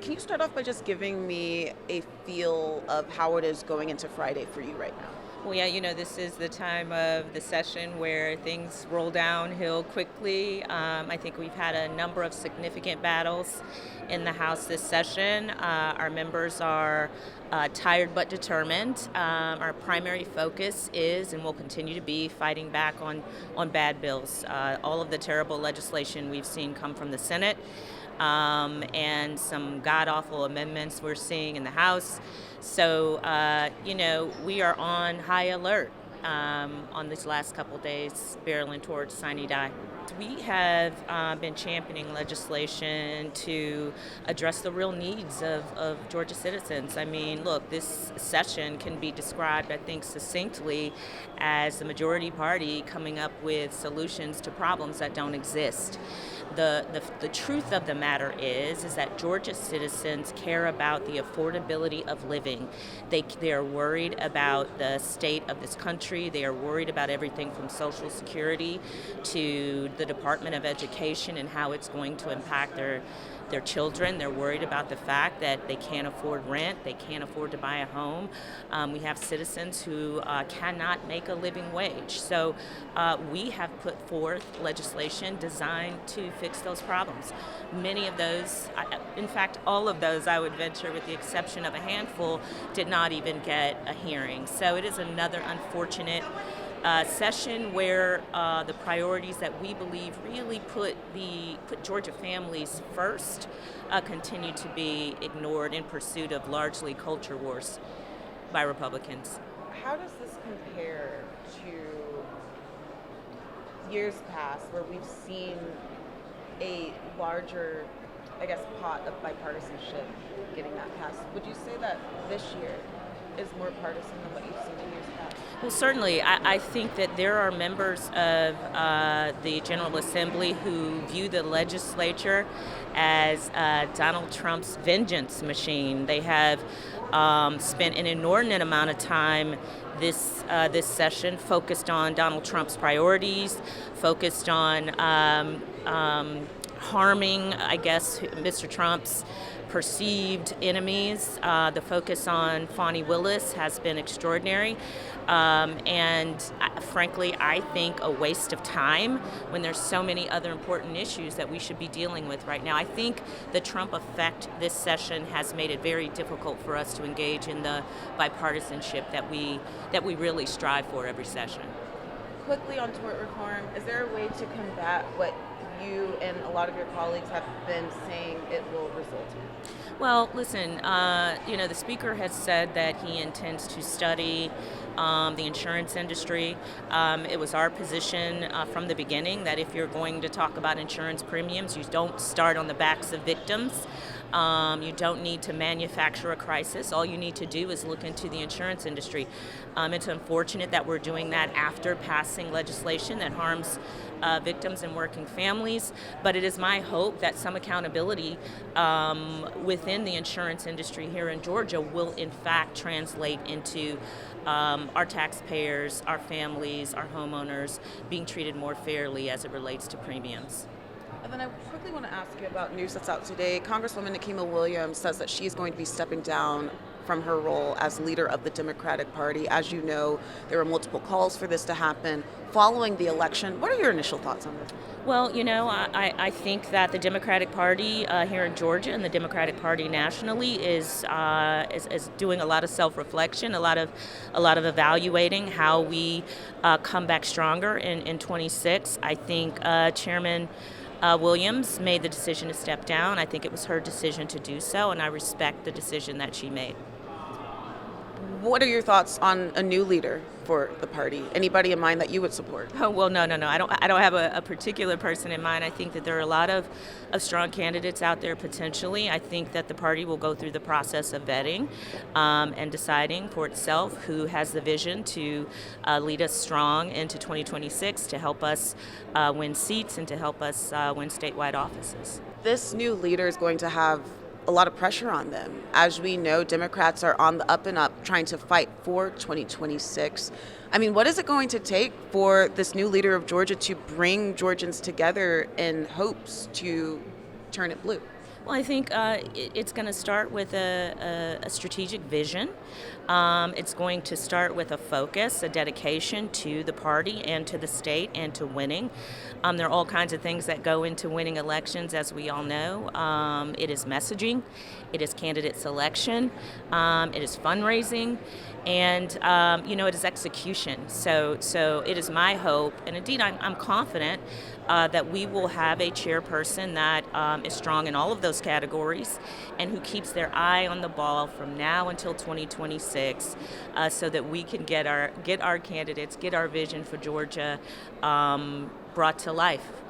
Can you start off by just giving me a feel of how it is going into Friday for you right now? Well, yeah, this is the time of the session where things roll downhill quickly. I think we've had a number of significant battles in the House this session. Our members are tired but determined. Our primary focus is and will continue to be fighting back on bad bills. All of the terrible legislation we've seen come from the Senate. And some god-awful amendments we're seeing in the House. So, we are on high alert on these last couple days, barreling towards Sine Die. We have been championing legislation to address the real needs of Georgia citizens. I mean, look, this session can be described, I think, succinctly as the majority party coming up with solutions to problems that don't exist. The truth of the matter is that Georgia citizens care about the affordability of living. They are worried about the state of this country. They are worried about everything from Social Security to the Department of Education and how it's going to impact their children. They're worried about the fact that they can't afford rent, they can't afford to buy a home. We have citizens who cannot make a living wage. So we have put forth legislation designed to fix those problems. Many of those, in fact, all of those, I would venture, with the exception of a handful, did not even get a hearing. So it is another unfortunate session where the priorities that we believe really put Georgia families first continue to be ignored in pursuit of largely culture wars by Republicans. How does this compare to years past where we've seen a larger, pot of bipartisanship getting that passed? Would you say that this year is more partisan than what you've seen in years past? Well, certainly. I think that there are members of the General Assembly who view the legislature as Donald Trump's vengeance machine. They have spent an inordinate amount of time this session focused on Donald Trump's priorities, focused on harming, Mr. Trump's perceived enemies. The focus on Fani Willis has been extraordinary. And frankly, I think a waste of time when there's so many other important issues that we should be dealing with right now. I think the Trump effect this session has made it very difficult for us to engage in the bipartisanship that we really strive for every session. Quickly on tort reform, is there a way to combat what you and a lot of your colleagues have been saying it will result in? Well, listen, the Speaker has said that he intends to study the insurance industry. It was our position from the beginning that if you're going to talk about insurance premiums, you don't start on the backs of victims. You don't need to manufacture a crisis. All you need to do is look into the insurance industry. It's unfortunate that we're doing that after passing legislation that harms victims and working families, but it is my hope that some accountability within the insurance industry here in Georgia will in fact translate into our taxpayers, our families, our homeowners being treated more fairly as it relates to premiums. And then I quickly want to ask you about news that's out today. Congresswoman Nikema Williams says that she's going to be stepping down from her role as leader of the Democratic Party. As you know, there were multiple calls for this to happen following the election. What are your initial thoughts on this? Well, I think that the Democratic Party here in Georgia and the Democratic Party nationally is doing a lot of self-reflection, a lot of evaluating how we come back stronger in 26. I think Chairman Williams made the decision to step down. I think it was her decision to do so, and I respect the decision that she made. What are your thoughts on a new leader for the party? Anybody in mind that you would support? Oh, well, no. I don't have a particular person in mind. I think that there are a lot of strong candidates out there potentially. I think that the party will go through the process of vetting and deciding for itself who has the vision to lead us strong into 2026 to help us win seats and to help us win statewide offices. This new leader is going to have a lot of pressure on them. As we know, Democrats are on the up and up trying to fight for 2026. I mean, what is it going to take for this new leader of Georgia to bring Georgians together in hopes to turn it blue? Well, I think it's going to start with a strategic vision. It's going to start with a focus, a dedication to the party and to the state and to winning. There are all kinds of things that go into winning elections, as we all know. It is messaging, it is candidate selection, it is fundraising, and it is execution. So it is my hope, and indeed I'm confident that we will have a chairperson that is strong in all of those categories and who keeps their eye on the ball from now until 2026, so that we can get our candidates, get our vision for Georgia brought to life.